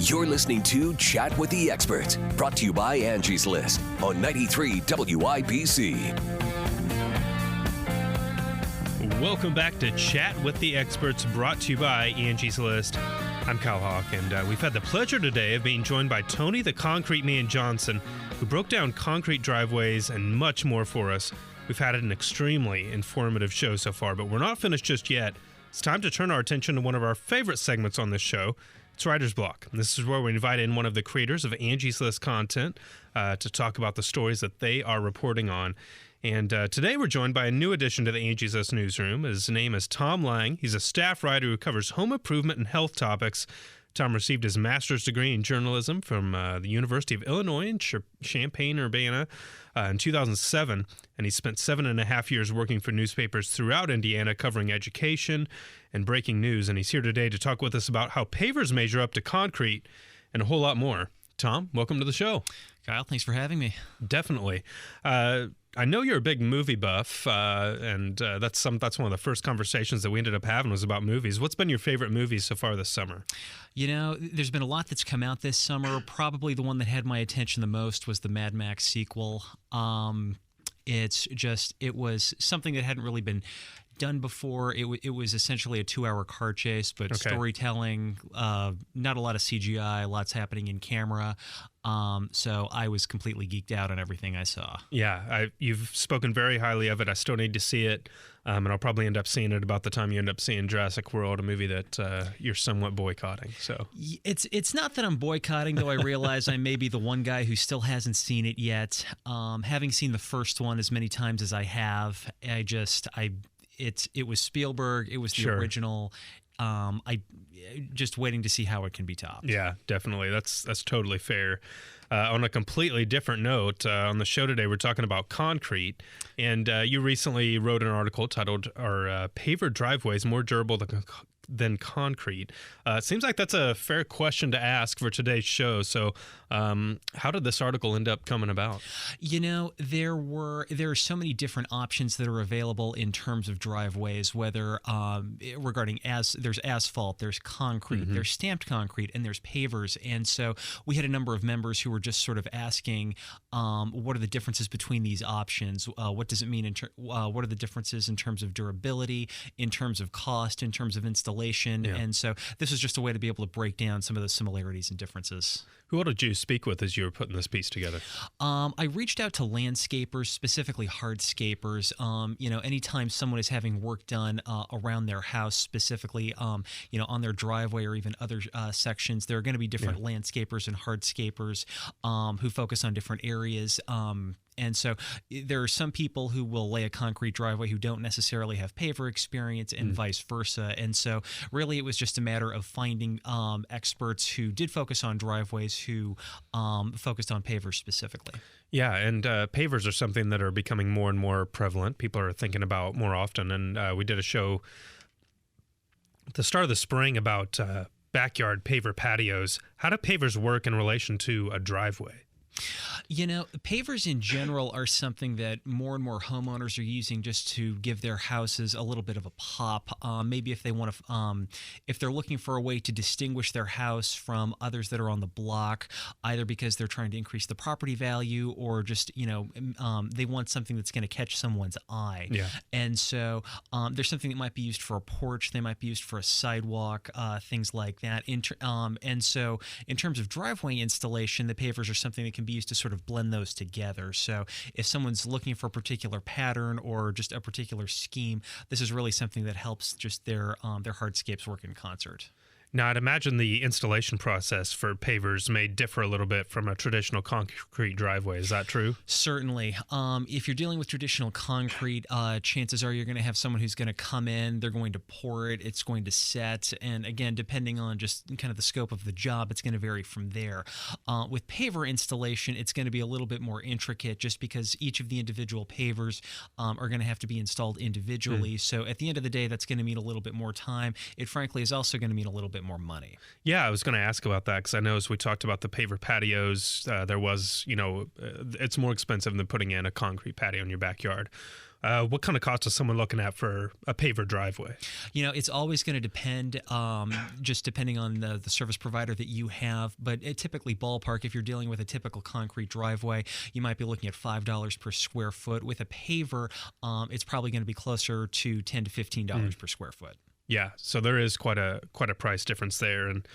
You're listening to Chat with the Experts, brought to you by Angie's List on 93 WIBC. Welcome back to Chat with the Experts, brought to you by Angie's List. I'm Kyle Hawk, and we've had the pleasure today of being joined by Tony the Concrete Man Johnson, who broke down concrete driveways and much more for us. We've had an extremely informative show so far, but we're not finished just yet. It's time to turn our attention to one of our favorite segments on this show. It's Writer's Block. And this is where we invite in one of the creators of Angie's List content to talk about the stories that they are reporting on. And today we're joined by a new addition to the Angie's List newsroom. His name is Tom Lange. He's a staff writer who covers home improvement and health topics. Tom received his master's degree in journalism from the University of Illinois in Champaign-Urbana in 2007, and he spent 7.5 years working for newspapers throughout Indiana covering education and breaking news, and he's here today to talk with us about how pavers measure up to concrete and a whole lot more. Tom, welcome to the show. Kyle, thanks for having me. Definitely. I know you're a big movie buff, and that's one of the first conversations that we ended up having was about movies. What's been your favorite movie so far this summer? You know, there's been a lot that's come out this summer. Probably the one that had my attention the most was the Mad Max sequel. It was something that hadn't really been done before. It was essentially a 2-hour car chase, but storytelling, not a lot of CGI, lots happening in camera. So I was completely geeked out on everything I saw. Yeah, you've spoken very highly of it. I still need to see it, and I'll probably end up seeing it about the time you end up seeing Jurassic World, a movie that you're somewhat boycotting. So it's not that I'm boycotting, though I realize I may be the one guy who still hasn't seen it yet. Having seen the first one as many times as I have, it was Spielberg. It was the original. I just waiting to see how it can be topped. Yeah, definitely. That's totally fair. On a completely different note, on the show today, we're talking about concrete, and you recently wrote an article titled "Are Paver Driveways More Durable than Concrete?" It seems like that's a fair question to ask for today's show. So how did this article end up coming about? You know, there are so many different options that are available in terms of driveways, whether regarding there's asphalt, there's concrete, there's stamped concrete, and there's pavers. And so we had a number of members who were just sort of asking, what are the differences between these options? What does it mean? What are the differences in terms of durability, in terms of cost, in terms of installation? Yeah. And so this is just a way to be able to break down some of the similarities and differences. Who did you speak with as you were putting this piece together? I reached out to landscapers, specifically hardscapers. Anytime someone is having work done around their house, specifically, on their driveway or even other sections, there are going to be different landscapers and hardscapers who focus on different areas. And so there are some people who will lay a concrete driveway who don't necessarily have paver experience and vice versa. And so really it was just a matter of finding experts who did focus on driveways who focused on pavers specifically. Yeah, and pavers are something that are becoming more and more prevalent. People are thinking about more often. And we did a show at the start of the spring about backyard paver patios. How do pavers work in relation to a driveway? You know, pavers in general are something that more and more homeowners are using just to give their houses a little bit of a pop. Maybe if they want to, if they're looking for a way to distinguish their house from others that are on the block, either because they're trying to increase the property value or just, they want something that's going to catch someone's eye. Yeah. And so there's something that might be used for a porch. They might be used for a sidewalk, things like that. And so in terms of driveway installation, the pavers are something that can be used to sort of blend those together. So if someone's looking for a particular pattern or just a particular scheme, this is really something that helps just their hardscapes work in concert. Now, I'd imagine the installation process for pavers may differ a little bit from a traditional concrete driveway. Is that true? Certainly. If you're dealing with traditional concrete, chances are you're going to have someone who's going to come in, they're going to pour it, it's going to set, and again, depending on just kind of the scope of the job, it's going to vary from there. With paver installation, it's going to be a little bit more intricate just because each of the individual pavers are going to have to be installed individually. So at the end of the day, that's going to mean a little bit more time. It frankly is also going to mean a little bit more money. Yeah, I was going to ask about that because I know as we talked about the paver patios, there was, it's more expensive than putting in a concrete patio in your backyard. What kind of cost is someone looking at for a paver driveway? It's always going to depend, just depending on the service provider that you have. But typically, ballpark, if you're dealing with a typical concrete driveway, you might be looking at $5 per square foot. With a paver, it's probably going to be closer to $10 to $15 per square foot. Yeah, so there is quite a price difference there. And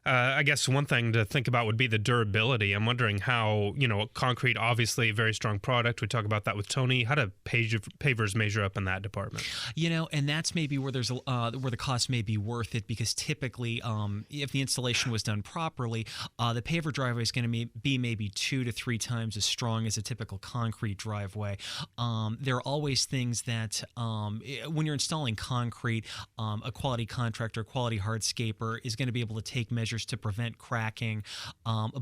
I guess one thing to think about would be the durability. I'm wondering how, concrete, obviously a very strong product. We talk about that with Tony. How do pavers measure up in that department? And that's maybe where there's where the cost may be worth it, because typically, if the installation was done properly, the paver driveway is going to be maybe 2 to 3 times as strong as a typical concrete driveway. There are always things that when you're installing concrete, a quality contractor, quality hardscaper is going to be able to take measures to prevent cracking,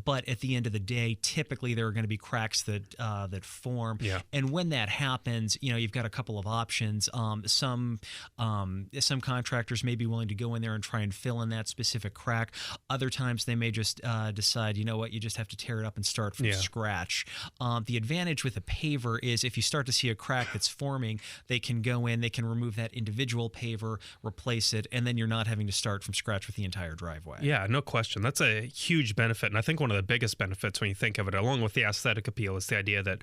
but at the end of the day, typically there are going to be cracks that form. Yeah. And when that happens, you've got a couple of options. Some contractors may be willing to go in there and try and fill in that specific crack. Other times they may just decide, you just have to tear it up and start from scratch. The advantage with a paver is if you start to see a crack that's forming, they can go in, they can remove that individual paver, replace it, and then you're not having to start from scratch with the entire driveway. Yeah, no question. That's a huge benefit. And I think one of the biggest benefits when you think of it, along with the aesthetic appeal, is the idea that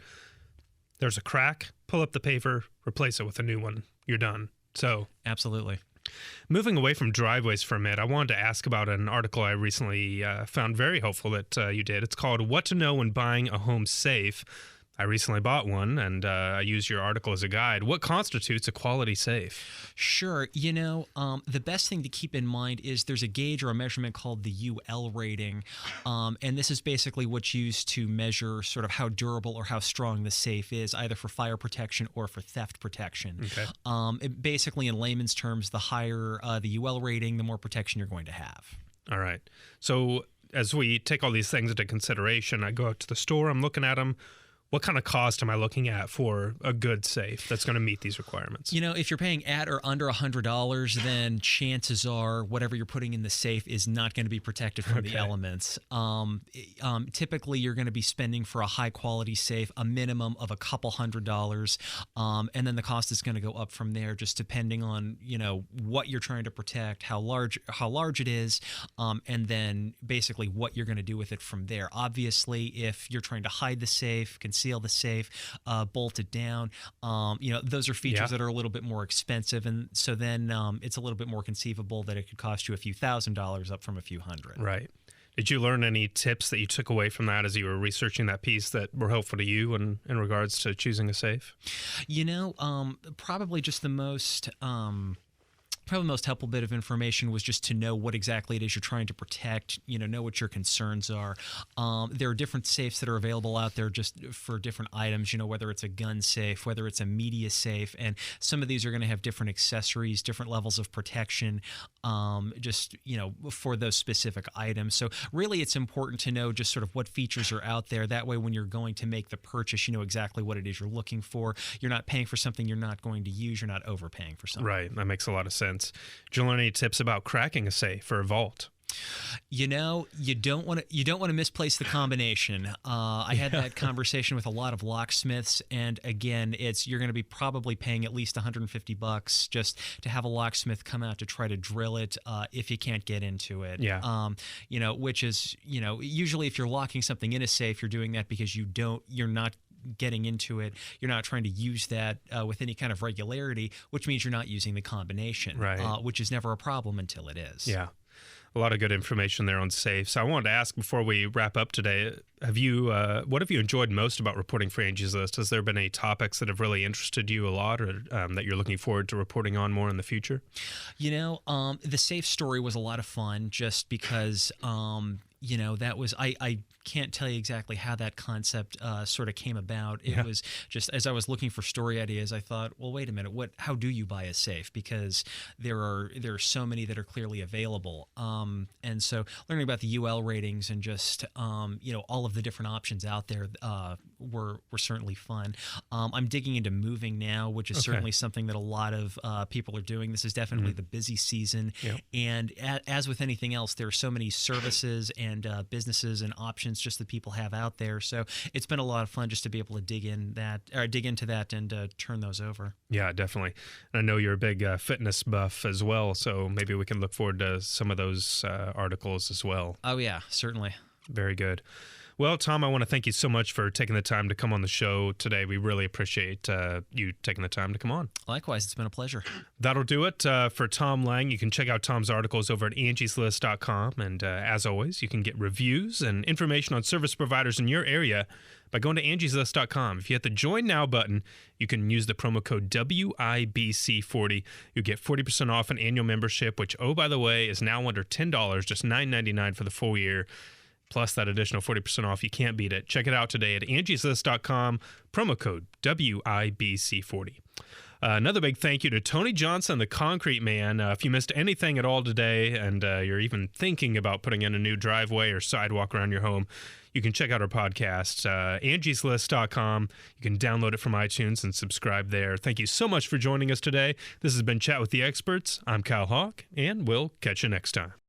there's a crack, pull up the paver, replace it with a new one. You're done. So absolutely. Moving away from driveways for a minute, I wanted to ask about an article I recently found very helpful that you did. It's called What to Know When Buying a Home Safe. I recently bought one, and I used your article as a guide. What constitutes a quality safe? Sure. The best thing to keep in mind is there's a gauge or a measurement called the UL rating, and this is basically what's used to measure sort of how durable or how strong the safe is, either for fire protection or for theft protection. Okay. Basically, in layman's terms, the higher the UL rating, the more protection you're going to have. All right. So as we take all these things into consideration, I go out to the store, I'm looking at them. What kind of cost am I looking at for a good safe that's going to meet these requirements? If you're paying at or under $100, then chances are whatever you're putting in the safe is not going to be protected from the elements. Typically, you're going to be spending for a high-quality safe a minimum of a couple $100, and then the cost is going to go up from there, just depending on what you're trying to protect, how large it is, and then basically what you're going to do with it from there. Obviously, if you're trying to hide the safe, conceal the safe, bolt it down. Those are features that are a little bit more expensive, and so then it's a little bit more conceivable that it could cost you a few $1,000s up from a few hundred. Right. Did you learn any tips that you took away from that as you were researching that piece that were helpful to you in regards to choosing a safe? Probably just the most... Probably the most helpful bit of information was just to know what exactly it is you're trying to protect, know what your concerns are. There are different safes that are available out there just for different items, whether it's a gun safe, whether it's a media safe, and some of these are going to have different accessories, different levels of protection, for those specific items. So really it's important to know just sort of what features are out there. That way when you're going to make the purchase, you know exactly what it is you're looking for. You're not paying for something you're not going to use. You're not overpaying for something. Right. That makes a lot of sense. Did you learn any tips about cracking a safe or a vault? You don't want to misplace the combination. I had that conversation with a lot of locksmiths, and again, you're going to be probably paying at least $150 just to have a locksmith come out to try to drill it if you can't get into it. Yeah. Which is usually if you're locking something in a safe, you're doing that because you're not getting into it. You're not trying to use that with any kind of regularity, which means you're not using the combination, right. Which is never a problem until it is. Yeah. A lot of good information there on safes. So I wanted to ask before we wrap up today, what have you enjoyed most about reporting for Angie's List? Has there been any topics that have really interested you a lot or that you're looking forward to reporting on more in the future? The safe story was a lot of fun just because, that was, I can't tell you exactly how that concept sort of came about. It was just as I was looking for story ideas, I thought, well, wait a minute, how do you buy a safe? Because there are so many that are clearly available. And so learning about the UL ratings and just, all of the different options out there were certainly fun. I'm digging into moving now, which is certainly something that a lot of people are doing. This is definitely the busy season. Yep. And as with anything else, there are so many services and businesses and options questions just that people have out there. So it's been a lot of fun just to be able to dig into that and turn those over. Yeah, definitely. And I know you're a big fitness buff as well, so maybe we can look forward to some of those articles as well. Oh, yeah, certainly. Very good. Well, Tom, I want to thank you so much for taking the time to come on the show today. We really appreciate you taking the time to come on. Likewise, it's been a pleasure. That'll do it for Tom Lange. You can check out Tom's articles over at angieslist.com. And as always, you can get reviews and information on service providers in your area by going to angieslist.com. If you hit the Join Now button, you can use the promo code WIBC40. You'll get 40% off an annual membership, which, oh, by the way, is now under $10, just $9.99 for the full year. Plus that additional 40% off. You can't beat it. Check it out today at angieslist.com, promo code WIBC40. Another big thank you to Tony Johnson, the Concrete Man. If you missed anything at all today and you're even thinking about putting in a new driveway or sidewalk around your home, you can check out our podcast, angieslist.com. You can download it from iTunes and subscribe there. Thank you so much for joining us today. This has been Chat with the Experts. I'm Kyle Hawk, and we'll catch you next time.